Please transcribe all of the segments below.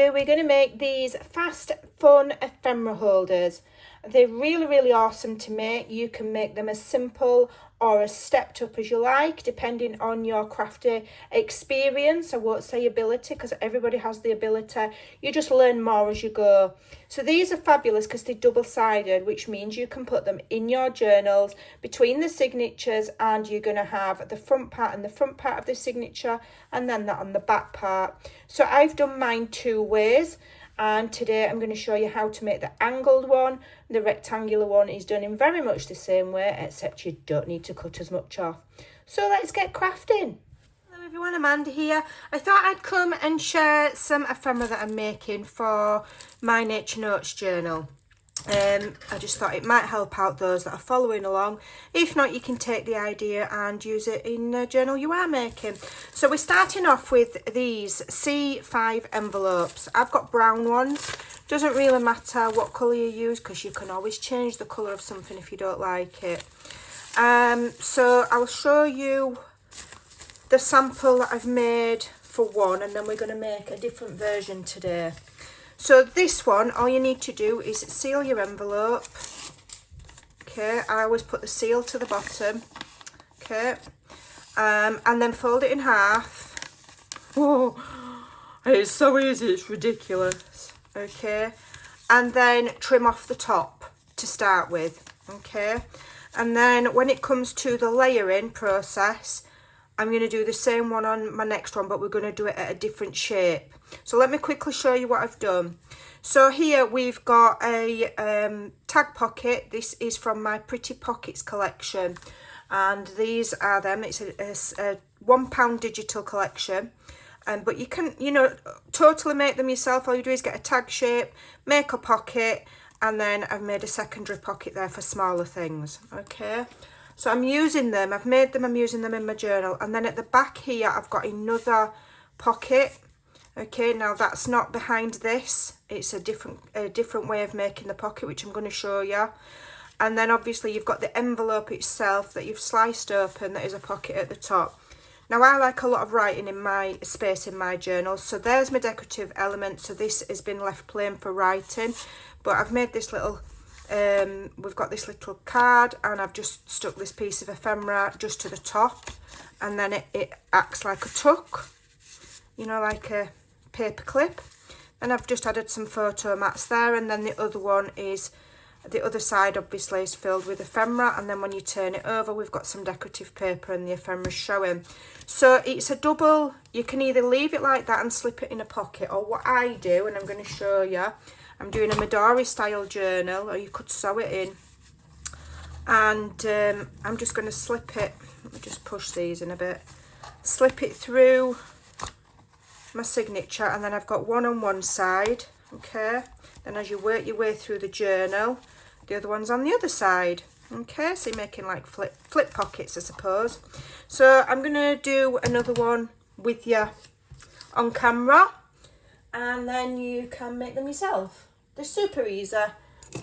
today we're going to make these fast, fun ephemera holders. They're really, really awesome to make. You can make them as simple or as stepped up as you like, depending on your crafty experience. I won't say ability because everybody has the ability. You just learn more as you go. So these are fabulous because they're double-sided, which means you can put them in your journals between the signatures, and you're going to have the front part and the front part of the signature, and then that on the back part. So I've done mine two ways. And today I'm going to show you how to make the angled one. The rectangular one is done in very much the same way, except you don't need to cut as much off. So let's get crafting. Hello everyone, Amanda here. I thought I'd come and share some ephemera that I'm making for my Nature Notes journal. I just thought it might help out those that are following along. If not, you can take the idea and use it in the journal you are making. So we're starting off with these C5 envelopes. I've got brown ones. Doesn't really matter what colour you use because you can always change the colour of something if you don't like it. So I'll show you the sample that I've made for one, and then we're going to make a different version today. So this one, all you need to do is seal your envelope. Okay, I always put the seal to the bottom. Okay, and then fold it in half. Oh, it's so easy, it's ridiculous. Okay, and then trim off the top to start with. Okay, and then when it comes to the layering process, I'm going to do the same one on my next one, but we're going to do it at a different shape. So let me quickly show you what I've done. So here we've got a tag pocket. This is from my Pretty Pockets collection. And these are them. It's a £1 digital collection. But you can, totally make them yourself. All you do is get a tag shape, make a pocket, and then I've made a secondary pocket there for smaller things. Okay. So I'm using them, I've made them, I'm using them in my journal. And then at the back here, I've got another pocket. Okay, now that's not behind this. It's a different way of making the pocket, which I'm going to show you. And then obviously you've got the envelope itself that you've sliced open, that is a pocket at the top. Now I like a lot of writing in my space in my journal. So there's my decorative element. So this has been left plain for writing. But I've made this little... we've got this little card, and I've just stuck this piece of ephemera just to the top, and then it acts like a tuck, like a paper clip. And I've just added some photo mats there, and then the other one is, the other side obviously is filled with ephemera, and then when you turn it over we've got some decorative paper and the ephemera showing. So it's a double, you can either leave it like that and slip it in a pocket, or what I do, and I'm going to show you, I'm doing a Midori style journal, or you could sew it in. And I'm just going to slip it, let me just push these in a bit, slip it through my signature, and then I've got one on one side. Okay, then as you work your way through the journal, the other one's on the other side. Okay, so you're making like flip pockets, I suppose. So I'm going to do another one with you on camera, and then you can make them yourself. They're super easy,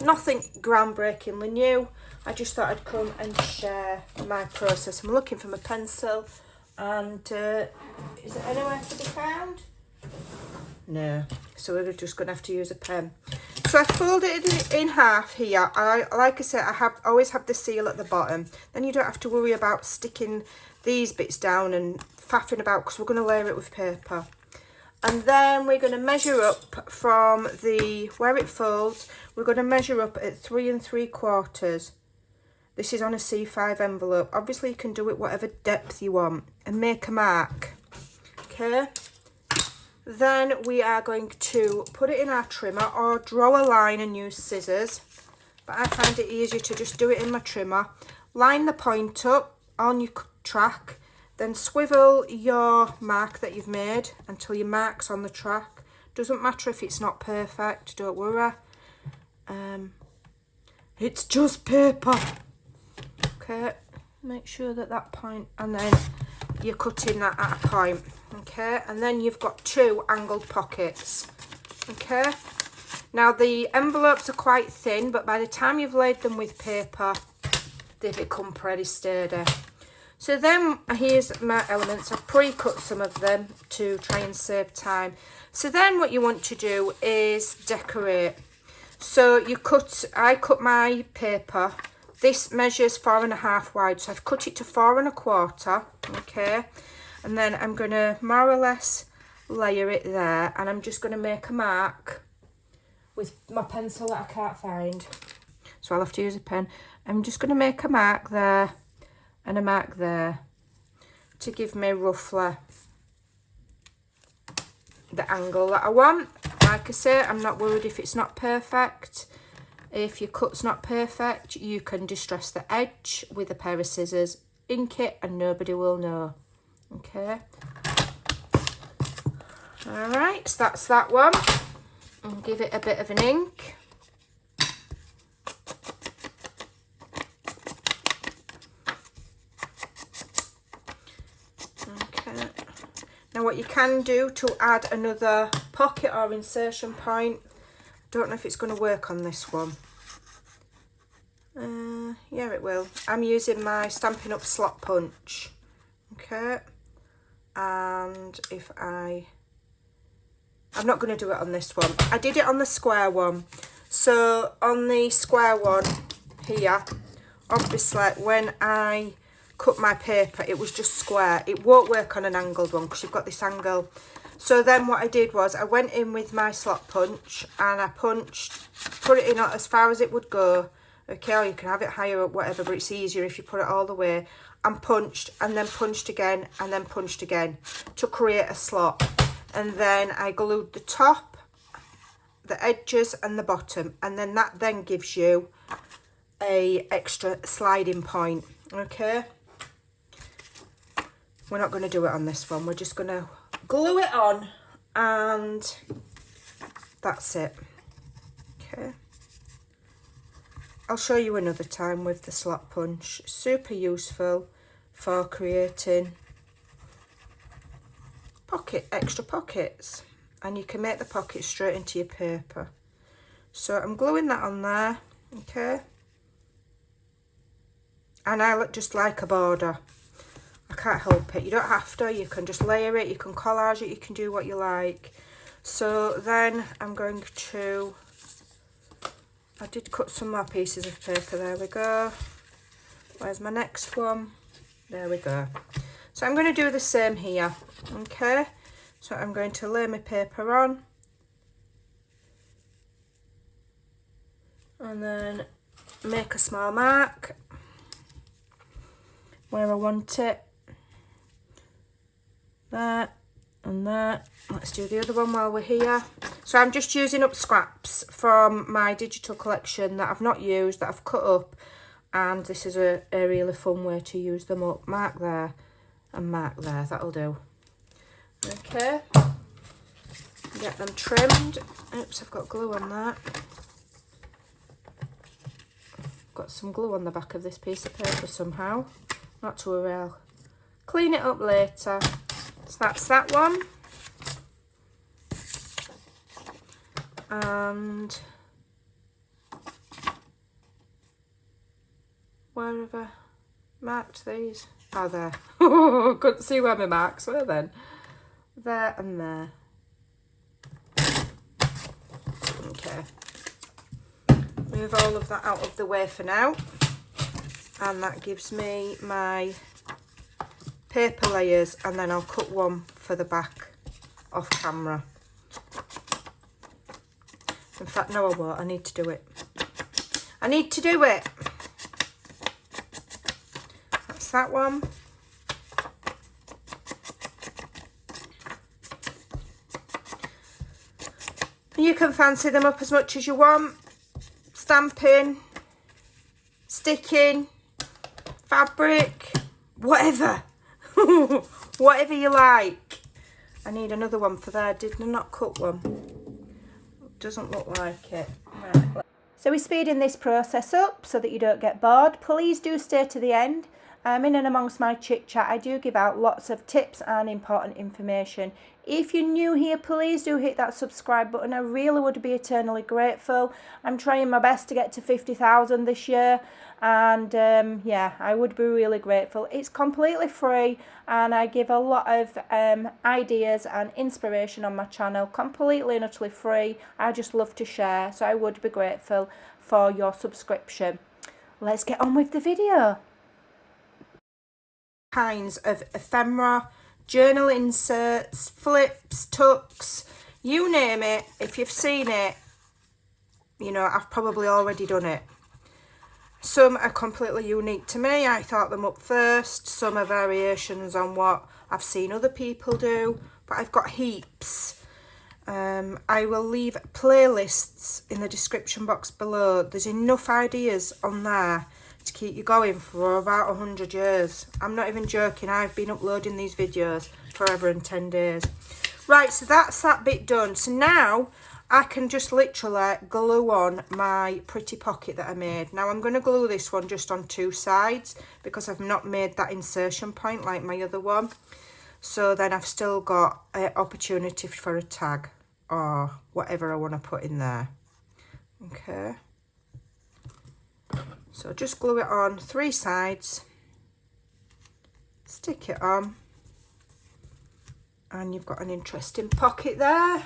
nothing groundbreakingly new. I just thought I'd come and share my process. I'm looking for my pencil, and is it anywhere to be found? No, so we're just going to have to use a pen. So I folded it in half here. Like I said, always have the seal at the bottom. Then you don't have to worry about sticking these bits down and faffing about, because we're going to layer it with paper. And then we're going to measure up from where it folds, we're going to measure up at 3 3/4. This is on a C5 envelope. Obviously you can do it whatever depth you want and make a mark. Okay. Then we are going to put it in our trimmer, or draw a line and use scissors. But I find it easier to just do it in my trimmer. Line the point up on your track. Then swivel your mark that you've made until your mark's on the track. Doesn't matter if it's not perfect, don't worry. It's just paper. Okay, make sure that point, and then you're cutting that at a point. Okay, and then you've got two angled pockets. Okay, now the envelopes are quite thin, but by the time you've laid them with paper, they become pretty sturdy. So then here's my elements. I've pre-cut some of them to try and save time. So then what you want to do is decorate. So I cut my paper. This measures 4.5 wide, so I've cut it to 4 1/4, okay? And then I'm going to more or less layer it there, and I'm just going to make a mark with my pencil that I can't find. So I'll have to use a pen. I'm just going to make a mark there and a mark there to give me roughly the angle that I want. Like I say, I'm not worried if it's not perfect. If your cut's not perfect, you can distress the edge with a pair of scissors, ink it, and nobody will know. Okay. Alright, so that's that one. And give it a bit of an ink. Okay. Now what you can do to add another pocket or insertion point, don't know if it's going to work on this one. Yeah, it will. I'm using my Stampin' Up! Slot punch. Okay. And if I'm not going to do it on this one. I did it on the square one. So on the square one here, obviously when I cut my paper, it was just square. It won't work on an angled one because you've got this angle. So then what I did was I went in with my slot punch and I punched, put it in as far as it would go. Okay, or you can have it higher or whatever, but it's easier if you put it all the way. And punched, and then punched again, and then punched again to create a slot. And then I glued the top, the edges, and the bottom. And then that then gives you a extra sliding point. Okay. We're not going to do it on this one. We're just going to glue it on, and that's it. Okay. I'll show you another time with the slot punch. Super useful for creating extra pockets, and you can make the pockets straight into your paper. So I'm gluing that on there, okay, and I look just like a border. I can't help it. You don't have to. You can just layer it, you can collage it, you can do what you like. So then I'm going to, I did cut some more pieces of paper. There we go. Where's my next one? There we go. So I'm going to do the same here. Okay. So I'm going to lay my paper on. And then make a small mark where I want it. There and there. Let's do the other one while we're here. So I'm just using up scraps from my digital collection that I've not used, that I've cut up, and this is a really fun way to use them up. Mark there and mark there, that'll do. Okay, get them trimmed. Oops, I've got glue on that. Got some glue on the back of this piece of paper somehow. Not to worry, I'll clean it up later. So that's that one. And where have I marked these? Oh, there. Couldn't see where my marks were then. There and there. Okay. Move all of that out of the way for now. And that gives me my paper layers, and then I'll cut one for the back off camera. In fact, no, I won't. I need to do it. I need to do it. That's that one. You can fancy them up as much as you want. Stamping, sticking, fabric, whatever. Whatever you like. I need another one for there. Did I not cut one? Doesn't look like it. Right. So we're speeding this process up so that you don't get bored. Please do stay to the end. in and amongst my chit chat, I do give out lots of tips and important information. If you're new here, please do hit that subscribe button. I really would be eternally grateful. I'm trying my best to get to 50,000 this year, and yeah, I would be really grateful. It's completely free, and I give a lot of ideas and inspiration on my channel, completely and utterly free. I just love to share, so I would be grateful for your subscription. Let's get on with the video. Kinds of ephemera, journal inserts, flips, tucks, you name it. If you've seen it, you know, I've probably already done it. Some are completely unique to me. I thought them up first. Some are variations on what I've seen other people do, but I've got heaps. I will leave playlists in the description box below. There's enough ideas on there to keep you going for about 100 years. I'm not even joking. I've been uploading these videos forever and 10 days. Right, so that's that bit done. So now I can just literally glue on my pretty pocket that I made. Now I'm going to glue this one just on two sides because I've not made that insertion point like my other one. So then I've still got an opportunity for a tag or whatever I want to put in there. Okay. So just glue it on three sides, stick it on, and you've got an interesting pocket there.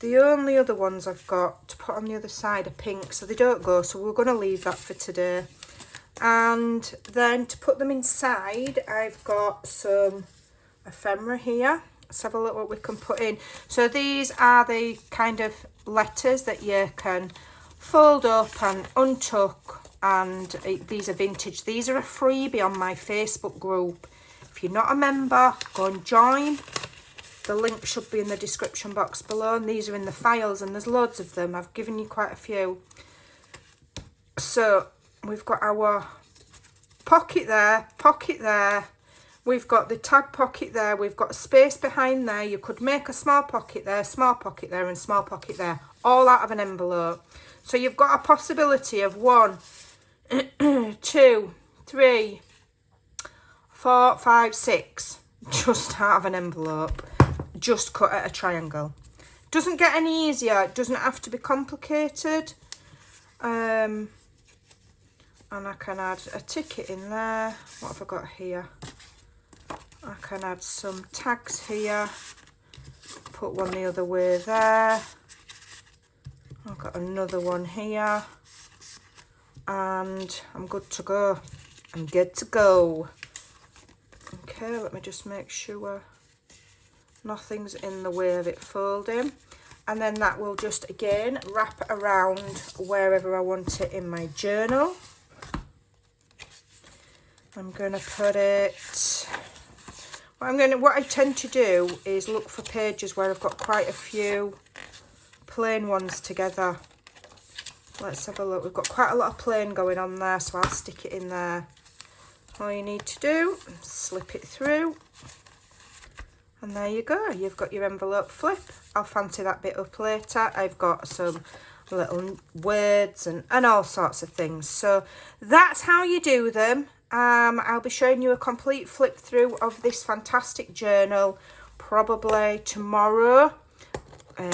The only other ones I've got to put on the other side are pink, so they don't go, so we're going to leave that for today. And then to put them inside, I've got some ephemera here. Let's have a look what we can put in. So these are the kind of letters that you can fold up and untuck, and these are vintage. These are a freebie on my Facebook group. If you're not a member, go and join. The link should be in the description box below, and these are in the files, and there's loads of them. I've given you quite a few. So we've got our pocket there, we've got the tag pocket there, we've got space behind there. You could make a small pocket there, and small pocket there, all out of an envelope. So you've got a possibility of 1, 2, 3, 4, 5, 6, just out of an envelope, just cut at a triangle. Doesn't get any easier, it doesn't have to be complicated. And I can add a ticket in there. What have I got here? I can add some tags here, put one the other way there. I've got another one here, and I'm good to go. I'm good to go. Okay, let me just make sure nothing's in the way of it folding. And then that will just, again, wrap around wherever I want it in my journal. I'm going to put it... What I tend to do is look for pages where I've got quite a few plain ones together. Let's have a look. We've got quite a lot of plain going on there, so I'll stick it in there. All you need to do, slip it through, and there you go. You've got your envelope flip. I'll fancy that bit up later. I've got some little words and all sorts of things. So that's how you do them. I'll be showing you a complete flip through of this fantastic journal probably tomorrow,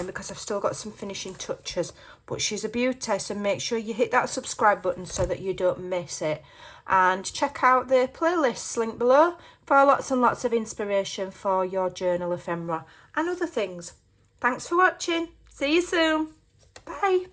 because I've still got some finishing touches, but she's a beauty. So make sure you hit that subscribe button so that you don't miss it, and check out the playlists link below for lots and lots of inspiration for your journal ephemera and other things. Thanks for watching. See you soon. Bye.